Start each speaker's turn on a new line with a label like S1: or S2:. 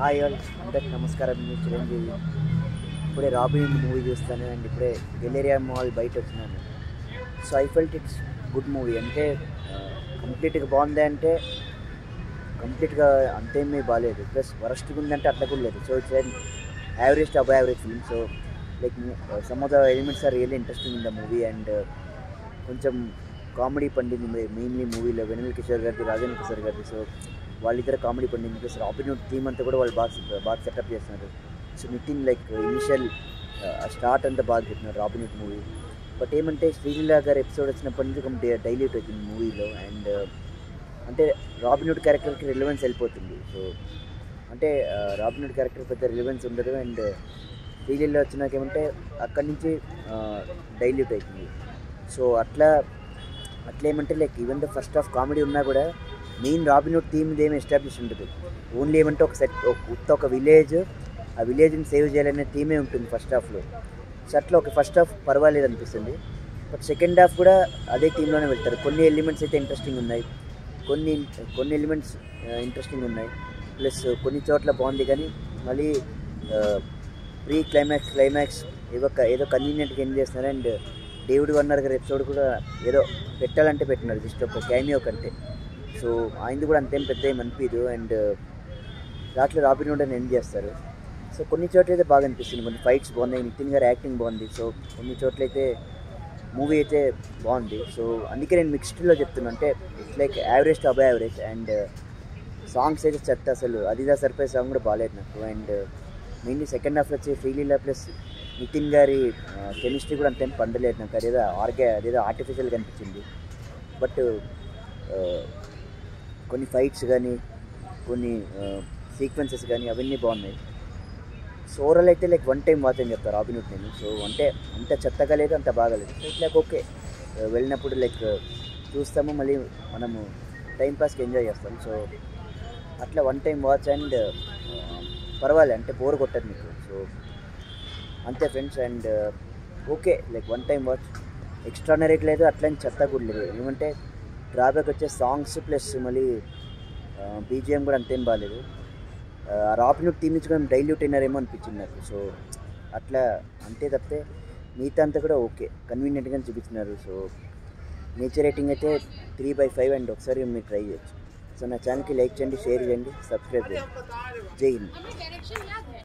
S1: Hi all అందరికి నమస్కారం. మీ చిరంజీవి. ఇప్పుడే రాబిన్ మూవీ చూస్తాను అండ్ ఇప్పుడే గెలేరియా మాల్ బయట వచ్చినాను. So I felt it's good movie. అంటే కంప్లీట్గా బాగుంది అంటే కంప్లీట్గా అంతేమీ బాగాలేదు, ప్లస్ వరస్ట్గా ఉందంటే అట్లా కూడా లేదు. So it's average to above average film. So like some of the elements are really interesting in the movie and కొంచెం కామెడీ పండింది మెయిన్లీ మూవీలో. వెన్నెల కిషోర్ గారిది, రాజేంద్ర ప్రసాద్ గారిది. సో వాళ్ళిద్దరు కామెడీ పండింది. ప్లస్ రాబిన్ హుడ్ థీమ్ అంతా కూడా వాళ్ళు బాగా సెటప్ చేస్తున్నారు. So Nithiin like initial start అంతా బాగా చెప్పినారు రాబిన్ హుడ్ మూవీ. బట్ ఏమంటే శ్రీలీల గారి ఎపిసోడ్ వచ్చినప్పటి నుంచి కొంచెం డైల్యూట్ అవుతుంది మూవీలో. అండ్ అంటే రాబిన్ హుడ్ క్యారెక్టర్కి రిలవెన్స్ వెళ్ళిపోతుంది. సో అంటే రాబిన్ హుడ్ క్యారెక్టర్ పెద్ద రిలవెన్స్ ఉండదు. అండ్ శ్రీలీల వచ్చినాక ఏమంటే అక్కడి నుంచి డైల్యూట్ అవుతుంది. సో అట్లా ఏమంటే like even the first half comedy ఉన్నా కూడా మెయిన్ రాబిన్ హుడ్ థీమ్ ఏమి ఎస్టాబ్లిష్ ఉంటుంది. ఓన్లీ ఏమంటే ఒక విలేజ్, ఆ విలేజ్ని సేవ్ చేయాలనే థీమే ఉంటుంది ఫస్ట్ హాఫ్లో. సో అట్లా ఒక ఫస్ట్ హాఫ్ పర్వాలేదు అనిపిస్తుంది. బట్ సెకండ్ హాఫ్ కూడా అదే థీమ్లోనే వెళ్తారు. కొన్ని ఎలిమెంట్స్ అయితే ఇంట్రెస్టింగ్ ఉన్నాయి, కొన్ని ఎలిమెంట్స్ ఇంట్రెస్టింగ్ ఉన్నాయి, ప్లస్ కొన్ని చోట్ల బాగుంది. కానీ మళ్ళీ ప్రీ క్లైమాక్స్ ఏదో కన్వీనియంట్గా ఎండ్ చేస్తున్నారు. అండ్ డేవిడ్ వార్నర్ గారి ఎపిసోడ్ కూడా ఏదో పెట్టాలంటే పెట్టినారు, జస్ట్ ఒక క్యామియో కంటే. సో ఆయనది కూడా అంతేం పెద్ద ఏం అనిపించదు. అండ్ దాంట్లో రాబిన్ హుడ్ అని ఎండ్ చేస్తారు. సో కొన్ని చోట్ల అయితే బాగా అనిపిస్తుంది, కొన్ని ఫైట్స్ బాగున్నాయి, నితిన్ గారి యాక్టింగ్ బాగుంది. సో కొన్ని చోట్ల అయితే మూవీ అయితే బాగుంది. సో అందుకే నేను మిక్స్డ్లో చెప్తున్నాను. అంటే it's like average to above average. And songs అయితే చెత్త, అసలు అదిదా సర్ప్రైజ్ సాంగ్ కూడా బాగాలేదు నాకు. అండ్ మెయిన్లీ సెకండ్ హాఫ్లో వచ్చి శ్రీలీల ప్లస్ నితిన్ గారి కెమిస్ట్రీ కూడా అంతేం పండలేదు నాకు. అదేదో ఆర్టిఫిషియల్గా అనిపించింది. బట్ కొన్ని ఫైట్స్ కానీ కొన్ని సీక్వెన్సెస్ కానీ అవన్నీ బాగున్నాయి. సో ఓవరాల్ అయితే లైక్ వన్ టైం వాచ్ అని చెప్తాను రాబిన్ హుడ్ నేను. సో అంటే అంత చెత్తగా లేదు, అంత బాగాలేదు. సో ఇట్లా ఓకే, వెళ్ళినప్పుడు లైక్ చూస్తాము, మళ్ళీ మనము టైంపాస్కి ఎంజాయ్ చేస్తాం. సో అట్లా వన్ టైం వాచ్ అండ్ పర్వాలేదు, అంటే బోర్ కొట్టదు మీకు. సో అంతే friends. And okay, like one time watch, extraordinary లేదు, అట్లని చెత్త కూడా లేదు. ఏమంటే డ్రాబ్యాక్ వచ్చే సాంగ్స్ ప్లస్ మళ్ళీ బీజిఎం కూడా అంతేం బాగాలేదు. రాబిన్ హుడ్ థీమ్ నుంచి కూడా డైల్యూట్ అయినారేమో అనిపించింది నాకు. సో అట్లా అంతే తప్పితే మిగతా అంతా కూడా ఓకే, కన్వీనియంట్గా చూపించినారు. సో నేచర్ రేటింగ్ అయితే 3/5. అండ్ ఒకసారి మీరు ట్రై చేయొచ్చు. సో నా ఛానల్కి లైక్ చేయండి, షేర్ చేయండి, సబ్స్క్రైబ్ చేయండి. జై హింద్.